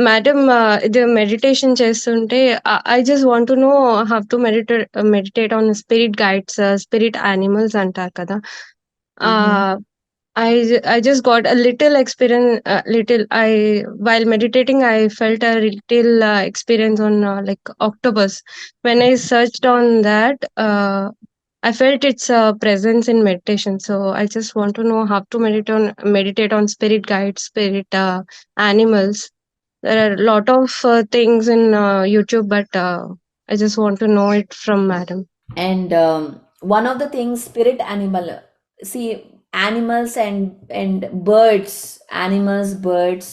Madam ఇది meditation చేస్తుంటే I just want to know how to meditate on spirit guides, spirit animals అంటారు కదా! Mm-hmm. ఆహ్, I just got a little experience, little I while meditating, I felt a little experience on like octopus. When I searched on that, I felt its presence in meditation. So I just want to know how to meditate on spirit guides, spirit animals. There are a lot of things in YouTube, but I just want to know it from madam. And one of the things, spirit animal, see, animals and birds, animals, birds,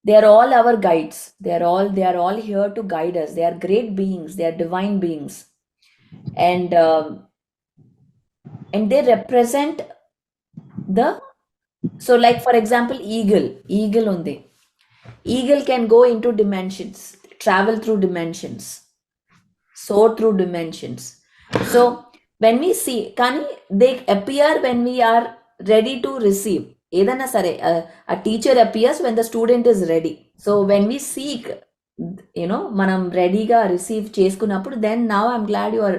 they are all our guides. They are all here to guide us. They are great beings. They are divine beings, and they represent the, so like for example, eagle undi. Eagle can go into dimensions, travel through dimensions, soar through dimensions. So when we see, కానీ they appear when we are ready to receive. ఏదైనా సరే, a teacher appears when the student is ready. So when we seek, మనం రెడీగా receive చేసుకున్నప్పుడు, then now I'm glad you are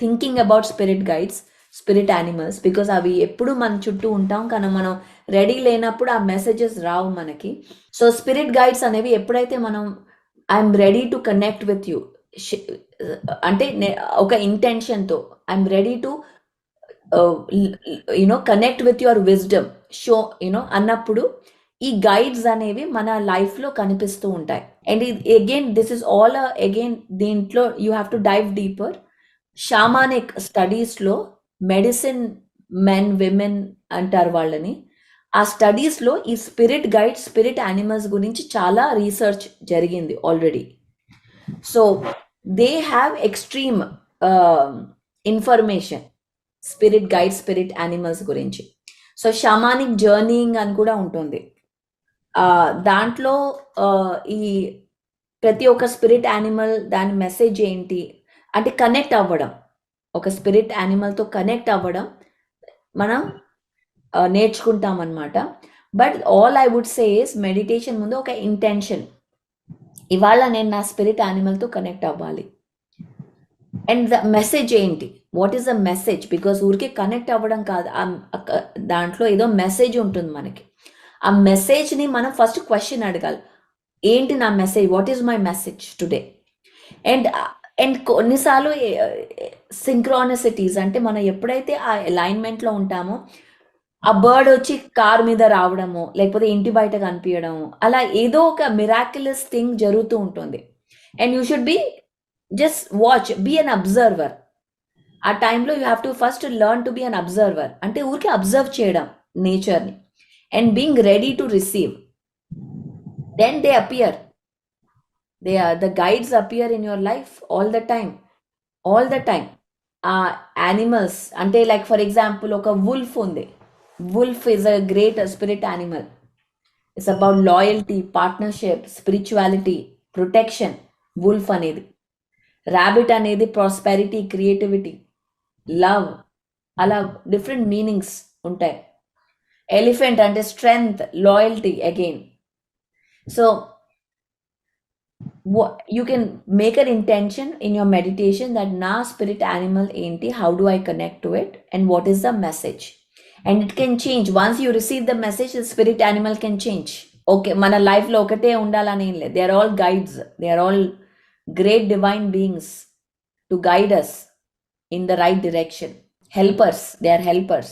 thinking about spirit guides, spirit animals, because అవి ఎప్పుడు మన చుట్టూ ఉంటాం, కానీ మనం రెడీ లేనప్పుడు ఆ మెసేజెస్ రావు మనకి. సో స్పిరిట్ గైడ్స్ అనేవి ఎప్పుడైతే మనం I'm ready to connect with you, అంటే ఒక ఇంటెన్షన్తో I'm ready to connect with your wisdom show అన్నప్పుడు ఈ గైడ్స్ అనేవి మన లైఫ్లో కనిపిస్తూ ఉంటాయి. And again this is all again దీంట్లో you have to dive deeper. Shamanic స్టడీస్లో మెడిసిన్ మెన్ విమెన్ అంటారు వాళ్ళని. ఆ స్టడీస్లో ఈ స్పిరిట్ గైడ్స్, స్పిరిట్ యానిమల్స్ గురించి చాలా రీసెర్చ్ జరిగింది already. So they have extreme information, spirit guide, spirit animals గురించి. సో షామానిక్ జర్నీయింగ్ అని కూడా ఉంటుంది. దాంట్లో ఈ ప్రతి ఒక్క స్పిరిట్ యానిమల్ దాని మెసేజ్ ఏంటి అంటే కనెక్ట్ అవ్వడం, ఒక స్పిరిట్ యానిమల్తో కనెక్ట్ అవ్వడం మనం నేర్చుకుంటాం అనమాట. But all I would say is, meditation ముందు ఒక ఇంటెన్షన్, ఇవాళ నేను నా స్పిరిట్ యానిమల్తో కనెక్ట్ అవ్వాలి. అండ్ ద మెసేజ్ ఏంటి, what is the message, because ఊరికే కనెక్ట్ అవ్వడం కాదు, దాంట్లో ఏదో మెసేజ్ ఉంటుంది మనకి. ఆ మెసేజ్ని మనం ఫస్ట్ క్వశ్చన్ అడగాలి, ఏంటి నా message, what is my message today. And and కొన్నిసార్లు సింక్రానిసిటీస్, అంటే మనం ఎప్పుడైతే ఆ అలైన్మెంట్లో ఉంటామో, ఆ బర్డ్ వచ్చి కార్ మీద రావడము, లేకపోతే ఇంటి బయట కనిపించడము, అలా ఏదో ఒక మిరాక్యులస్ థింగ్ జరుగుతూ ఉంటుంది. And you should be just watch, be an observer. ఆ టైంలో you have to first learn to be an observer, అంటే ఊరికే అబ్జర్వ్ చేయడం నేచర్ని, and being ready to receive. Then they appear, the guides appear in your life all the time. Animals, అంటే like for example ఒక wolf ఉంది. Wolf is a great spirit animal. It's about loyalty, partnership, spirituality, protection. Wolf అనేది. Rabbit అనేది prosperity, creativity, love, అలా different meanings ఉంటాయి. Elephant అంటే strength, loyalty again. So you can make an intention in your meditation that na spirit animal enti, how do I connect to it, and what is the message. And it can change once you receive the message. The spirit animal can change. Okay, mana life lo okate undalani em లేదు. They are all guides, they are all great divine beings to guide us in the right direction. Helpers, they are helpers.